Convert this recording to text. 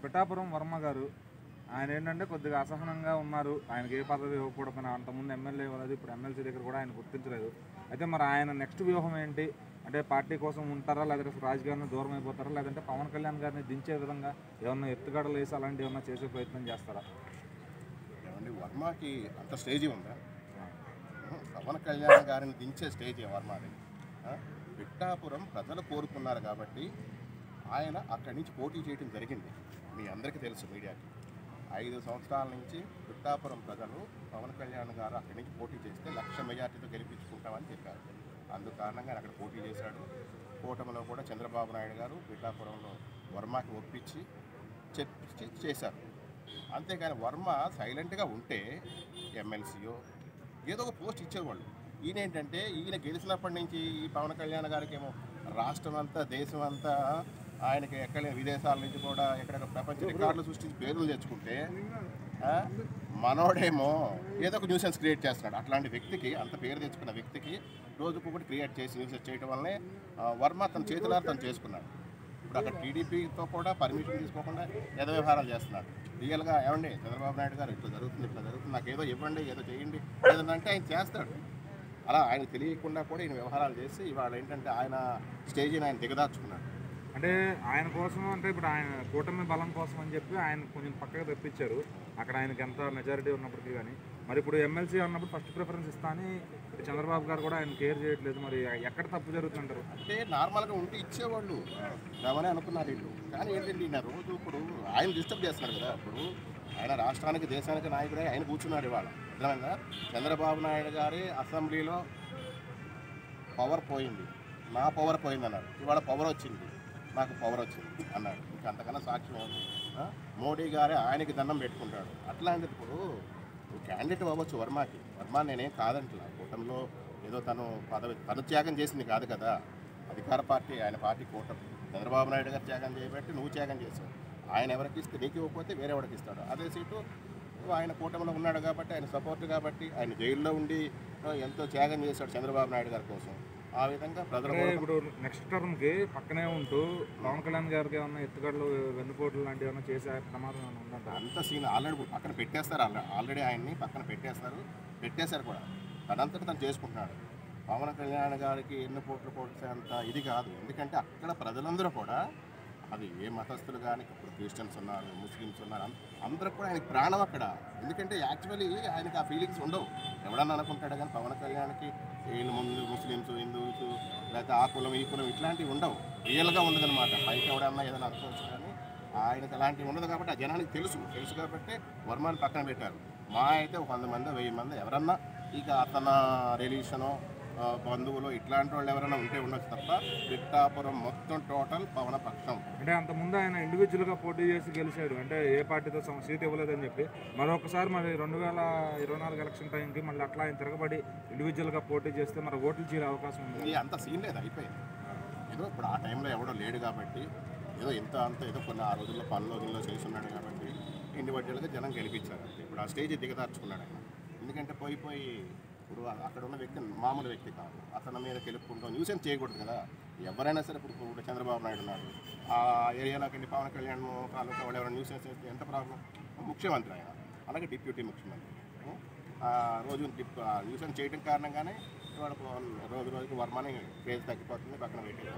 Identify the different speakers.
Speaker 1: పిఠాపురం వర్మ గారు ఆయన ఏంటంటే కొద్దిగా అసహనంగా ఉన్నారు. ఆయనకి ఏ పదవి ఇవ్వకూడదని అంతకుముందు ఎమ్మెల్యే ఇవ్వలేదు, ఇప్పుడు ఎమ్మెల్సీ దగ్గర కూడా ఆయన గుర్తించలేదు. అయితే మరి ఆయన నెక్స్ట్ వ్యూహం ఏంటి? అంటే పార్టీ కోసం ఉంటారా, లేదంటే రాజకీయాన్ని దూరం అయిపోతారా, లేదంటే పవన్ కళ్యాణ్ గారిని దించే విధంగా ఏమన్నా ఎత్తుగడలు వేసి అలాంటివి ఏమన్నా చేసే ప్రయత్నం చేస్తారా?
Speaker 2: ఏమండి, వర్మకి అంత స్టేజీ ఉందా? పవన్ కళ్యాణ్ గారిని దించే స్టేజ్ వర్మది. పిఠాపురం ప్రజలు కోరుకున్నారు కాబట్టి ఆయన అక్కడి నుంచి పోటీ చేయడం జరిగింది. మీ అందరికీ తెలుసు, మీడియాకి 5 సంవత్సరాల నుంచి పిఠాపురం ప్రజలు పవన్ కళ్యాణ్ గారు అక్కడి నుంచి పోటీ చేస్తే 1,00,000 మెజార్టీతో గెలిపించుకుంటామని చెప్పారు. అందు కారణంగా ఆయన అక్కడ పోటీ చేశాడు. కూటమిలో కూడా చంద్రబాబు నాయుడు గారు పిఠాపురంలో వర్మకి ఒప్పించి చర్చించి చేశారు. అంతేగాని వర్మ సైలెంట్గా ఉంటే ఎమ్మెల్సీయో ఏదో ఒక పోస్ట్ ఇచ్చేవాళ్ళు. ఈయన ఏంటంటే ఈయన గెలిచినప్పటి నుంచి ఈ పవన్ కళ్యాణ్ గారికి ఏమో రాష్ట్రం అంతా దేశం అంతా ఆయనకి ఎక్కడ విదేశాల నుంచి కూడా ఎక్కడెక్కడ ప్రపంచ రికార్డులు సృష్టించి పేర్లు తెచ్చుకుంటే మనోడేమో ఏదో ఒక న్యూసెన్స్ క్రియేట్ చేస్తున్నాడు. అట్లాంటి వ్యక్తికి, అంత పేరు తెచ్చుకున్న వ్యక్తికి రోజుకొకటి క్రియేట్ చేసి న్యూసెన్స్ చేయడం వల్లనే వర్మ తన చేతులారా తను చేసుకున్నాడు. ఇప్పుడు అక్కడ టీడీపీతో కూడా పర్మిషన్ తీసుకోకుండా ఏదో వ్యవహారాలు చేస్తున్నాడు. రియల్గా ఏమండి చంద్రబాబు నాయుడు గారు ఇట్లా జరుగుతుంది, నాకు ఏదో ఇవ్వండి, ఏదో చేయండి, ఏదంటే ఆయన చేస్తాడు. అలా ఆయన తెలియకుండా కూడా ఈయన వ్యవహారాలు చేసి ఇవాళ ఏంటంటే ఆయన స్టేజీని ఆయన దిగదార్చుకున్నాడు.
Speaker 1: అంటే ఆయన కోసం, అంటే ఇప్పుడు ఆయన కూటమి బలం కోసం అని చెప్పి ఆయన కొంచెం పక్కగా తెప్పించారు. అక్కడ ఆయనకి ఎంత మెజారిటీ ఉన్నప్పటికీ కానీ మరి ఇప్పుడు ఎమ్మెల్సీ అన్నప్పుడు ఫస్ట్ ప్రిఫరెన్స్ ఇస్తా అని చంద్రబాబు గారు కూడా ఆయన కేర్ చేయట్లేదు. మరి ఎక్కడ తప్పు జరుగుతుంటారు?
Speaker 2: అంటే నార్మల్గా ఉంటే ఇచ్చేవాళ్ళు రావని అనుకున్నారు వీళ్ళు. కానీ ఏంటంటే ఈయన రోజు ఇప్పుడు ఆయన డిస్టర్బ్ చేస్తున్నారు కదా. ఇప్పుడు ఆయన రాష్ట్రానికి దేశానికి నాయకుడే ఆయన కూర్చున్నాడు. ఇవాళ అర్థమైందా? చంద్రబాబు నాయుడు గారి అసెంబ్లీలో పవర్ పోయింది, నా పవర్ పోయింది అన్నాడు. ఇవాళ పవర్ వచ్చింది, నాకు పవర్ వచ్చింది అన్నాడు. ఇంకా అంతకన్నా సాక్ష్యం ఉంది. మోడీ గారే ఆయనకి దండం పెట్టుకుంటాడు. అట్లాంటిది ఇప్పుడు క్యాండిడేట్ అవ్వచ్చు వర్మకి. వర్మ నేనేం కాదంటలా. కూటమిలో ఏదో తను త్యాగం చేసింది కాదు కదా. అధికార పార్టీ, ఆయన పార్టీ కూటమి. చంద్రబాబు నాయుడు గారు త్యాగం చేయబట్టి నువ్వు త్యాగం చేసావు. ఆయన ఎవరికి ఇస్తే నీకు ఇవ్వకపోతే వేరే ఎవరికి ఇస్తాడు. అదే సీటు ఆయన కూటమిలో ఉన్నాడు కాబట్టి, ఆయన సపోర్ట్ కాబట్టి, ఆయన జైల్లో ఉండి ఎంతో త్యాగం చేశాడు చంద్రబాబు నాయుడు గారి కోసం. ఆ విధంగా ప్రజలు
Speaker 1: ఇప్పుడు నెక్స్ట్ టర్మ్కి పక్కనే ఉంటూ పవన్ కళ్యాణ్ గారికి ఏమన్నా ఎత్తుగడలు, వెన్నుపోట్లు లాంటివి ఏమన్నా చేసే ప్రమాదం ఏమైనా ఉందంట?
Speaker 2: అంత సీన్ ఆల్రెడీ అక్కడ పెట్టేస్తారు. ఆల్రెడీ ఆయన్ని పక్కన పెట్టేశారు కూడా. తనంతట తను చేసుకుంటున్నాడు. పవన్ కళ్యాణ్ గారికి ఎన్ని పోట్లు పోల్చేంత ఇది కాదు. ఎందుకంటే అక్కడ ప్రజలందరూ కూడా, అది ఏ మతస్థులు కానీ, ఇప్పుడు క్రిస్టియన్స్ ఉన్నారు, ముస్లిమ్స్ ఉన్నారు, అందరూ కూడా ఆయనకి ప్రాణం అక్కడ. ఎందుకంటే యాక్చువల్లీ ఆయనకి ఆ ఫీలింగ్స్ ఉండవు. ఎవడన్నా అనుకుంటాడు కానీ పవన్ కళ్యాణ్కి వీళ్ళు ముందు ముస్లిమ్స్, హిందూస్, లేకపోతే ఆ కులం ఈ కులం ఇట్లాంటివి ఉండవు. రియల్గా ఉండదన్నమాట. పైకి ఎవడన్నా ఏదైనా అనుకోవచ్చు కానీ ఆయనకు అలాంటివి ఉండదు. కాబట్టి ఆ జనానికి తెలుసు కాబట్టి వర్మని పక్కన పెట్టారు. మా అయితే 100 మంది 1000 మంది ఎవరన్నా ఇక అతన రిలీషనో బంధువులు ఇట్లాంటి వాళ్ళు ఎవరైనా ఉంటే ఉండొచ్చు తప్ప పిఠాపురం మొత్తం టోటల్ పవన పక్షం.
Speaker 1: అంటే అంతకుముందు ఆయన ఇండివిజువల్గా పోటీ చేసి గెలిచాడు, అంటే ఏ పార్టీతో సీట్ ఇవ్వలేదని చెప్పి. మరొకసారి మరి 2024 ఎలక్షన్ టైంకి మళ్ళీ అట్లా ఆయన తిరగబడి ఇండివిజువల్గా పోటీ చేస్తే మరి ఓట్లు చేరే అవకాశం ఉంది.
Speaker 2: అంత సీన్ లేదు, అయిపోయింది. ఏదో ఇప్పుడు ఆ టైంలో ఎవడో లేడు కాబట్టి ఏదో ఏదో కొన్ని ఆ రోజుల్లో పనులో చేసి ఉన్నాడు కాబట్టి ఇండివిజువల్గా జనం గెలిపించారు. ఇప్పుడు ఆ స్టేజ్ దిగదార్చుకున్నాడు ఆయన. ఎందుకంటే పోయి ఇప్పుడు అక్కడ ఉన్న వ్యక్తి మామూలు వ్యక్తి కాదు. అతని మీద గెలుపుకుంటాం న్యూసెన్స్ చేయకూడదు కదా. ఎవరైనా సరే ఇప్పుడు చంద్రబాబు నాయుడు ఉన్నాడు, ఆ ఏరియాలోకి వెళ్ళి పవన్ కళ్యాణ్ తాలూకా వాళ్ళు ఎవరైనా న్యూసెన్స్ చేస్తే ఎంత ప్రాబ్లం? ముఖ్యమంత్రి ఆయన, అలాగే డిప్యూటీ ముఖ్యమంత్రి. రోజు న్యూసెన్స్ చేయడం కారణంగానే ఇవాళ రోజుకి వర్మని క్రేజ్ తగ్గిపోతుంది, పక్కన పెట్టేది.